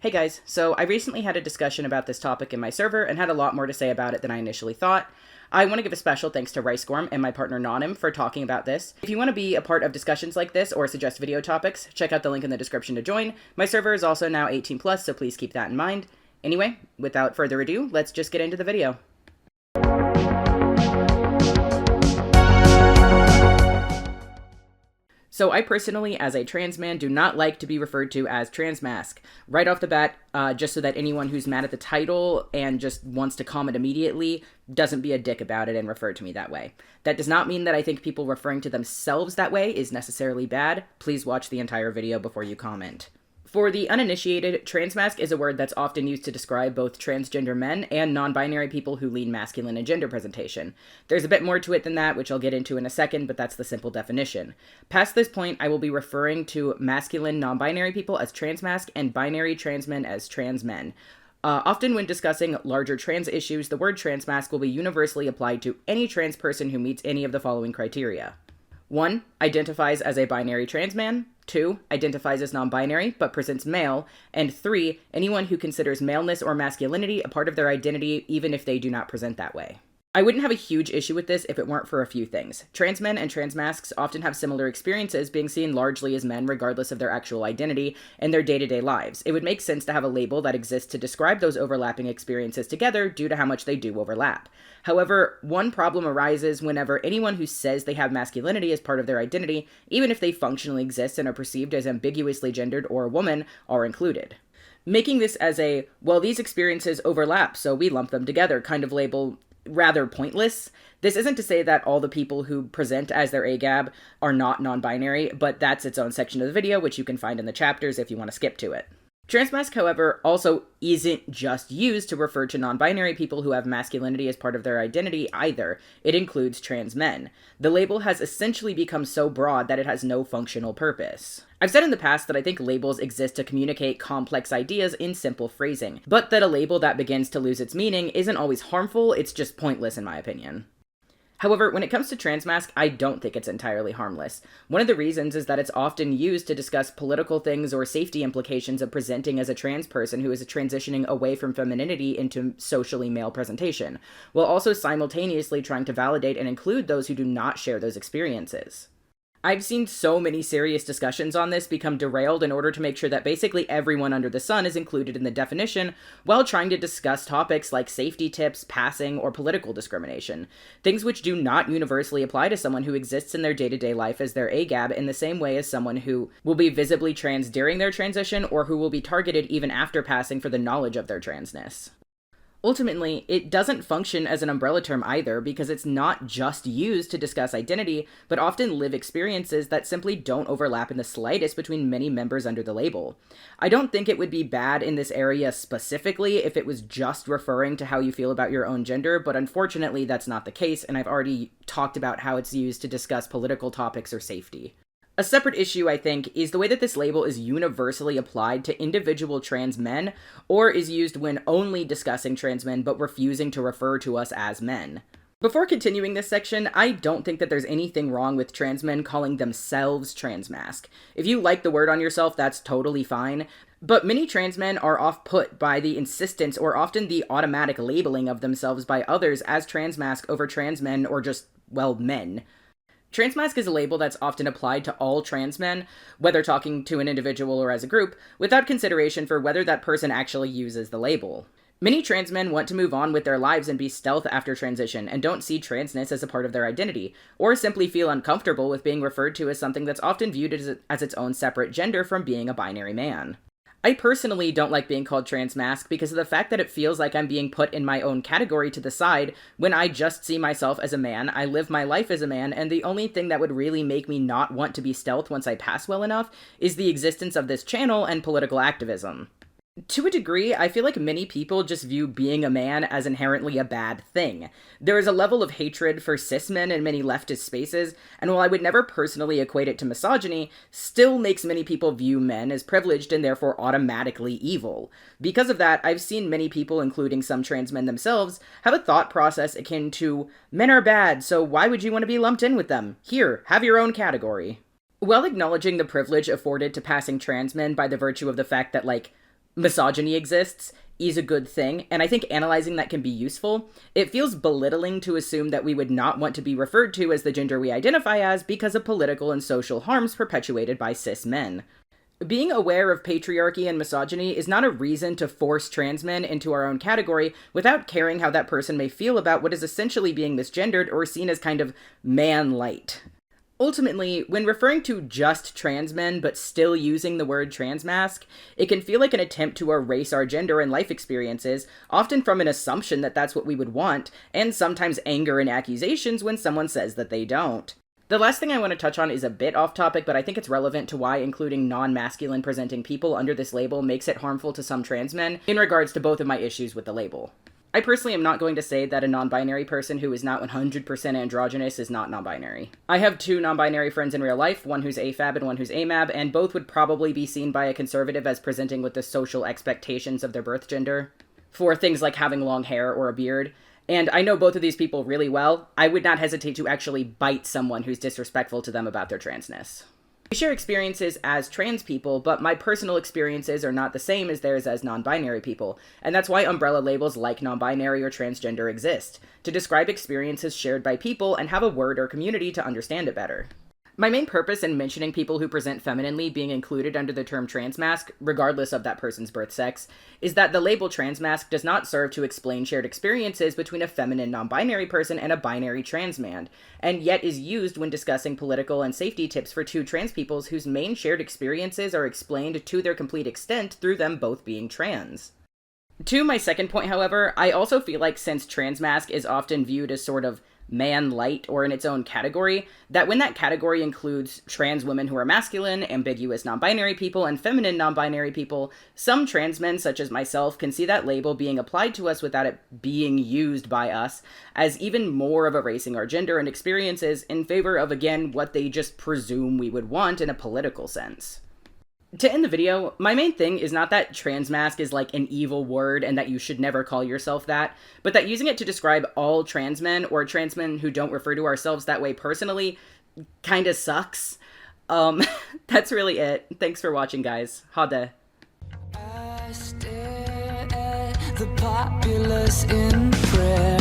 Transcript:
Hey guys, so I recently had a discussion about this topic in my server and had a lot more to say about it than I initially thought. I want to give a special thanks to Ricegorm and my partner Nonim for talking about this. If you want to be a part of discussions like this or suggest video topics, check out the link in the description to join. My server is also now 18 plus, so please keep that in mind. Anyway, without further ado, let's just get into the video. So I personally, as a trans man, do not like to be referred to as Transmasc. Right off the bat, just so that anyone who's mad at the title and just wants to comment immediately doesn't be a dick about it and refer to me that way. That does not mean that I think people referring to themselves that way is necessarily bad. Please watch the entire video before you comment. For the uninitiated, transmasc is a word that's often used to describe both transgender men and non-binary people who lean masculine in gender presentation. There's a bit more to it than that, which I'll get into in a second, but that's the simple definition. Past this point, I will be referring to masculine non-binary people as transmasc and binary trans men as trans men. Often when discussing larger trans issues, the word transmasc will be universally applied to any trans person who meets any of the following criteria. 1. Identifies as a binary trans man. 2. Identifies as non-binary, but presents male. And 3. Anyone who considers maleness or masculinity a part of their identity, even if they do not present that way. I wouldn't have a huge issue with this if it weren't for a few things. Trans men and transmascs often have similar experiences, being seen largely as men regardless of their actual identity and their day-to-day lives. It would make sense to have a label that exists to describe those overlapping experiences together due to how much they do overlap. However, one problem arises whenever anyone who says they have masculinity as part of their identity, even if they functionally exist and are perceived as ambiguously gendered or a woman, are included. Making this as a, well, these experiences overlap, so we lump them together kind of label rather pointless. This isn't to say that all the people who present as their AGAB are not non-binary, but that's its own section of the video, which you can find in the chapters if you want to skip to it. Transmasc, however, also isn't just used to refer to non-binary people who have masculinity as part of their identity either. It includes trans men. The label has essentially become so broad that it has no functional purpose. I've said in the past that I think labels exist to communicate complex ideas in simple phrasing, but that a label that begins to lose its meaning isn't always harmful, it's just pointless in my opinion. However, when it comes to transmasc, I don't think it's entirely harmless. One of the reasons is that it's often used to discuss political things or safety implications of presenting as a trans person who is transitioning away from femininity into socially male presentation, while also simultaneously trying to validate and include those who do not share those experiences. I've seen so many serious discussions on this become derailed in order to make sure that basically everyone under the sun is included in the definition while trying to discuss topics like safety tips, passing, or political discrimination. Things which do not universally apply to someone who exists in their day-to-day life as their AGAB in the same way as someone who will be visibly trans during their transition or who will be targeted even after passing for the knowledge of their transness. Ultimately, it doesn't function as an umbrella term either because it's not just used to discuss identity, but often live experiences that simply don't overlap in the slightest between many members under the label. I don't think it would be bad in this area specifically if it was just referring to how you feel about your own gender, but unfortunately that's not the case, and I've already talked about how it's used to discuss political topics or safety. A separate issue, I think, is the way that this label is universally applied to individual trans men, or is used when only discussing trans men but refusing to refer to us as men. Before continuing this section, I don't think that there's anything wrong with trans men calling themselves transmasc. If you like the word on yourself, that's totally fine, but many trans men are off-put by the insistence or often the automatic labeling of themselves by others as transmasc over trans men or just, well, men. Transmasc is a label that's often applied to all trans men, whether talking to an individual or as a group, without consideration for whether that person actually uses the label. Many trans men want to move on with their lives and be stealth after transition, and don't see transness as a part of their identity, or simply feel uncomfortable with being referred to as something that's often viewed as its own separate gender from being a binary man. I personally don't like being called transmasc because of the fact that it feels like I'm being put in my own category to the side when I just see myself as a man, I live my life as a man, and the only thing that would really make me not want to be stealth once I pass well enough is the existence of this channel and political activism. To a degree, I feel like many people just view being a man as inherently a bad thing. There is a level of hatred for cis men in many leftist spaces, and while I would never personally equate it to misogyny, still makes many people view men as privileged and therefore automatically evil. Because of that, I've seen many people, including some trans men themselves, have a thought process akin to, men are bad, so why would you want to be lumped in with them? Here, have your own category. While acknowledging the privilege afforded to passing trans men by the virtue of the fact that, misogyny exists is a good thing, and I think analyzing that can be useful. It feels belittling to assume that we would not want to be referred to as the gender we identify as because of political and social harms perpetuated by cis men. Being aware of patriarchy and misogyny is not a reason to force trans men into our own category without caring how that person may feel about what is essentially being misgendered or seen as kind of man-light. Ultimately, when referring to just trans men but still using the word transmasc, it can feel like an attempt to erase our gender and life experiences, often from an assumption that that's what we would want, and sometimes anger and accusations when someone says that they don't. The last thing I want to touch on is a bit off topic, but I think it's relevant to why including non-masculine presenting people under this label makes it harmful to some trans men in regards to both of my issues with the label. I personally am not going to say that a non-binary person who is not 100% androgynous is not non-binary. I have two non-binary friends in real life, one who's AFAB and one who's AMAB, and both would probably be seen by a conservative as presenting with the social expectations of their birth gender for things like having long hair or a beard. And I know both of these people really well. I would not hesitate to actually bite someone who's disrespectful to them about their transness. We share experiences as trans people, but my personal experiences are not the same as theirs as non-binary people, and that's why umbrella labels like non-binary or transgender exist, to describe experiences shared by people and have a word or community to understand it better. My main purpose in mentioning people who present femininely being included under the term transmasc, regardless of that person's birth sex, is that the label transmasc does not serve to explain shared experiences between a feminine non-binary person and a binary trans man, and yet is used when discussing political and safety tips for two trans peoples whose main shared experiences are explained to their complete extent through them both being trans. To my second point, however, I also feel like since transmasc is often viewed as sort of man-light or in its own category, that when that category includes trans women who are masculine, ambiguous non-binary people, and feminine non-binary people, some trans men such as myself can see that label being applied to us without it being used by us as even more of erasing our gender and experiences in favor of, again, what they just presume we would want in a political sense. To end the video, my main thing is not that transmasc is like an evil word and that you should never call yourself that, but that using it to describe all trans men or trans men who don't refer to ourselves that way personally kinda sucks. That's really it. Thanks for watching, guys. Ha det. I stare at the populace in prayer.